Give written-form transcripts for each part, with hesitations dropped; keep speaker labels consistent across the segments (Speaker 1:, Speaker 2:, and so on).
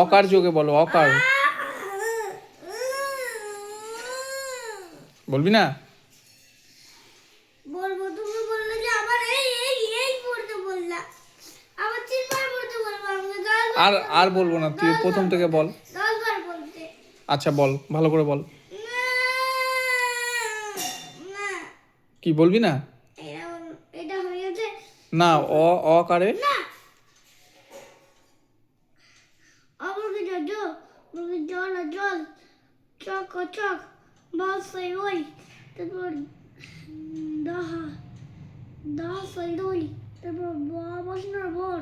Speaker 1: অকার যোগে বলো, অকার। বলবি না?
Speaker 2: বলবো, তুমি বললে যে আবার এই এই এই পড়তে বললা, আবার তিনবার পড়তে বলবো আমাকে, 10 বার
Speaker 1: আর আর বলবো না, তুই প্রথম থেকে বল।
Speaker 2: 10 বার বলতে।
Speaker 1: আচ্ছা বল, ভালো করে বল।
Speaker 2: না না,
Speaker 1: কি বলবি না?
Speaker 2: এটা হয়ে গেছে।
Speaker 1: না, অকারে।
Speaker 2: না, অবর্গে জল, বর্গে জল আর জল, চক ও চক, বাস এই ওই, তারপর দাহা দাস এই দই, তারপর বসনার বর,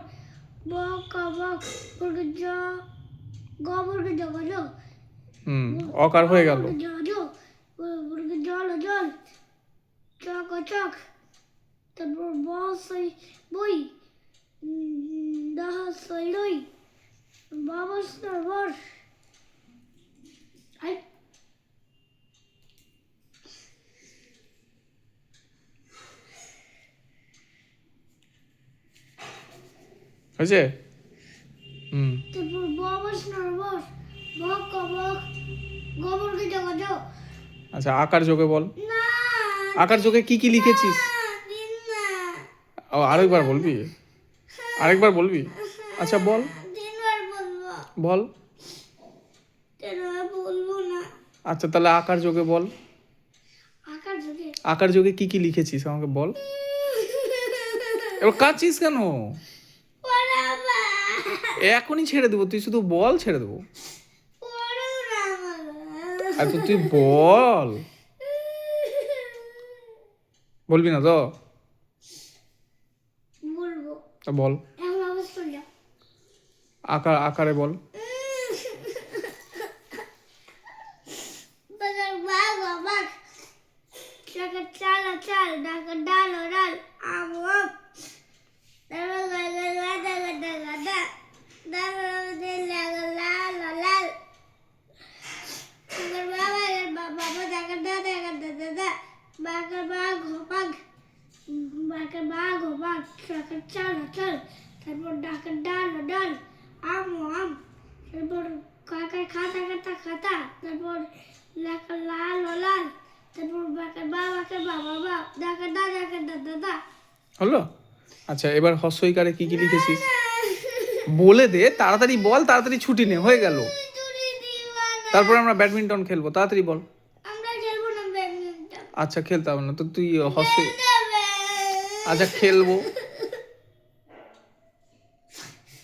Speaker 2: বকা বক, বর্গে যা, গ বর্গে জগ জগ,
Speaker 1: অকার হয়ে গেল।
Speaker 2: বর্গে জল ও জল, চক ও চক, তারপর বস এই বই, দাহা এই দই, বাবসনার বর। আই
Speaker 1: হয়েছে?
Speaker 2: তারপর বাবসনার বর, বকা বক, গ বর্গে জগ জগ।
Speaker 1: আচ্ছা, আকার যোগে বল।
Speaker 2: না,
Speaker 1: আকার যোগে কি কি লিখেছিস?
Speaker 2: দিন না,
Speaker 1: আরেকবার বলবি? আরেকবার বলবি? আচ্ছা বল,
Speaker 2: 3 বার বলবো,
Speaker 1: বল।
Speaker 2: 3 বার বলবো না।
Speaker 1: আচ্ছা তাহলে আকার যোগে বল।
Speaker 2: আকার যুগে
Speaker 1: আকার যোগে কি কি লিখেছিস আমাকে বল। এবার কাঁদছিস কেন?
Speaker 2: পড়াবা,
Speaker 1: এখনই ছেড়ে দেবো, তুই শুধু বল, ছেড়ে দেবো।
Speaker 2: পড়ো না আমাকে।
Speaker 1: আচ্ছা তুই বল। বলবি না তো?
Speaker 2: বলবো,
Speaker 1: তা বল।
Speaker 2: এখন অবস্থা যা।
Speaker 1: আকারে বল।
Speaker 2: বাগার বাগ ও বাগ, ডাকার চাল ও চাল, ডাকার ডাল ও ডাল, আম ও আম, ডাকার গাগা গাদা গাদা গাদা, ডাকার লাগা লাল ও লাল, ডাকার বাবা ডাকার দাদা গাদা দাদা, বাগার বাগ ও বাগ, বাগার বাগ ও বাগ, ডাকার চাল ও চাল, তারপর ডাকার ডাল ও ডাল, আম ও আম, তারপর কাকার খাতা খাতা খাতা, তারপর লেখার লাল ও লাল, তারপর বাকার বাবাকে বাবা বাপ, ডাকার দাদাকে দাদা।
Speaker 1: হলো? আচ্ছা এবার হস্যইকারে কি কি লিখেছিস বলে দে, তাড়াতাড়ি বল, তাড়াতাড়ি ছুটি নে, হয়ে গেল। তারপর আমরা ব্যাডমিন্টন খেলবো, তাড়াতাড়ি বল।
Speaker 2: আমরা খেলবো না ব্যাডমিন্টন।
Speaker 1: আচ্ছা খেলতে হবে না তো, তুই হস্যই। আচ্ছা খেলবো।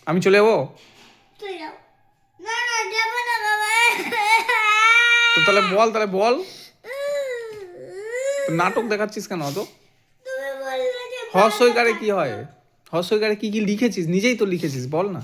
Speaker 1: আমি চলে যাবো?
Speaker 2: তুই যাও। না না, যাবো না বাবা।
Speaker 1: তো তাহলে বল, তাহলে বল। তো নাটক দেখাচ্ছিস কেন অত?
Speaker 2: তুমি বললে যে
Speaker 1: হস্যইকারে কি হয়? হস্যইকারে কি কি লিখেছিস? নিজেই তো লিখেছিস, বল না।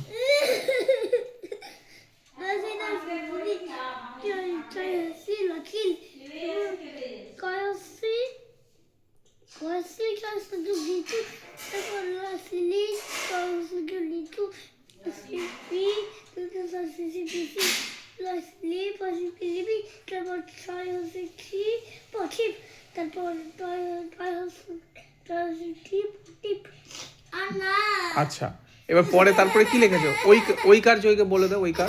Speaker 1: আচ্ছা এবার পরে তারপরে কি লিখেছো? ওইকার জয়কে বলে দাও, ওইকার।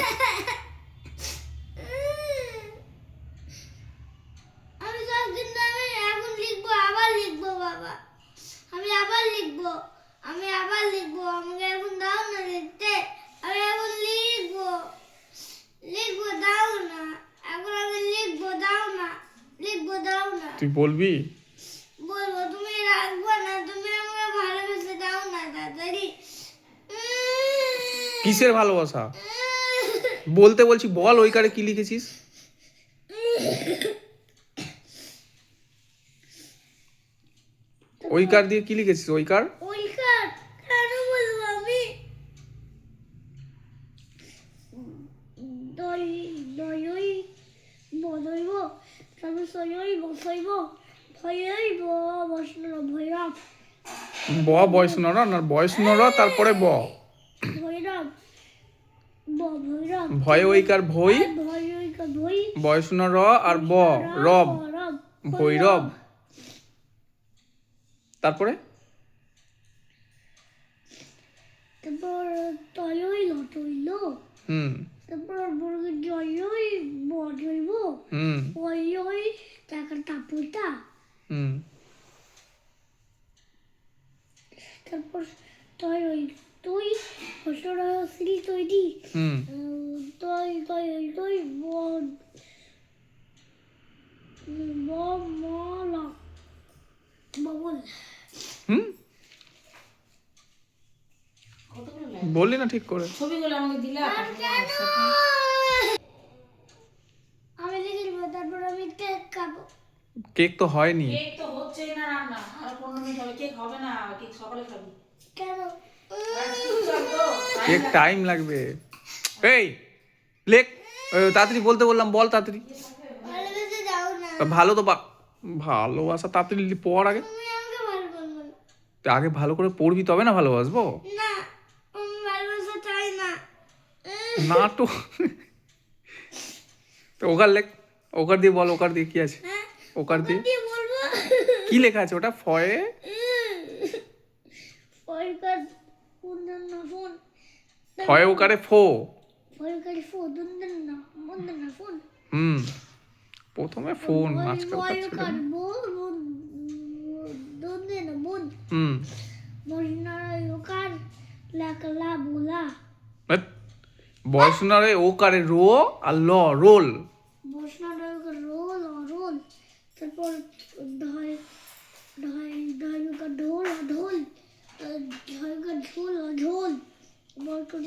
Speaker 2: আমি সব কিন্তু আমি এখন লিখবো, আবার লিখবো বাবা, আমি আবার লিখবো, আমি আবার লিখবো, আমাকে এখন দাও না লিখতে, আমি এখন লিখবো, লিখবো দাও না, এখন আমি লিখবো, দাও না, লিখবো দাও না।
Speaker 1: তুই বলবি?
Speaker 2: বলবো, তুমি রাখবো না, তুমি আমাকে ভালোবেসে দাও না তাড়াতাড়ি।
Speaker 1: কিসের ভালোবাসা? বলতে বলছি, বল ওইকারে কি লিখেছিস? ওইকার দিয়ে কি লিখেছিস? ওইকার
Speaker 2: ওইকার কেন বলবো আমি? দই দই বদইব, তারপর সই বসাইব, ভয়ই বসল ভৈরব,
Speaker 1: বয়স নর না, বয়স নর তারপরে
Speaker 2: ভৈরব, ভৈরব,
Speaker 1: ভয় ওইকার ভই,
Speaker 2: ভয়ইকা ভই,
Speaker 1: বয়স নর আর রব, ভৈরব। তারপরে
Speaker 2: তারপর তৈল তৈল,
Speaker 1: হুম
Speaker 2: তারপর বর্গের জয়ই জৈব
Speaker 1: হুম
Speaker 2: ওই টাকার তাপুটা
Speaker 1: হুম
Speaker 2: তারপর তুই হসরসিল তৈরি
Speaker 1: হুম
Speaker 2: তুই বমলা ববল
Speaker 1: হুম
Speaker 3: কতগুলো
Speaker 1: বললি না ঠিক করে।
Speaker 3: ছবিগুলো আমাকে দিলা
Speaker 2: আমি লিখে দেবো তারপর আমি কেক খাবো
Speaker 1: কেক তো হয়নি।
Speaker 3: কেক তো হচ্ছেই না রান্না আর 15 মিনিট হবে কেক হবে না কেক সকালে খাবি
Speaker 2: কেন
Speaker 1: কেক টাইম লাগবে। এই লেখ তাড়াতাড়ি বলতে বললাম, বল তাড়াতাড়ি।
Speaker 2: ভালোবেসে যাও না
Speaker 1: ভালো তো ভালোবাসা তাড়াতাড়ি পড় আগে।
Speaker 2: তুমি আমাকে ভালো বলবো না।
Speaker 1: তো আগে ভালো করে পড়বি তবে না ভালোবাসবো।
Speaker 2: না আমি ভালোবাসা চাই না
Speaker 1: নাটক। তো ওকার লেখ, ওকার দিয়ে বল, ওকার দিয়ে কি আছে?
Speaker 2: হ্যাঁ
Speaker 1: ওকার দিয়ে
Speaker 2: কি বলবো
Speaker 1: কি লেখা আছে ওটা? ফয়ে
Speaker 2: পয়কার ফোন না ফোন
Speaker 1: ফয়ে ওকারে ফো।
Speaker 2: পয়কার ফোন না ফোন
Speaker 1: হুম প্রথমে ফোন, আজকালকার ছেলে।
Speaker 2: পয়কার বোন দন্দে না বোন
Speaker 1: হুম
Speaker 2: মরিনার লাকলা বোলা
Speaker 1: বয়স না রে ওকারে রো আর ল রোল।
Speaker 2: বসনার রোল রোল তারপর ঢয় ঢয় ঢয় ঢোল ঢোল ঢয় ঢোল ঢোল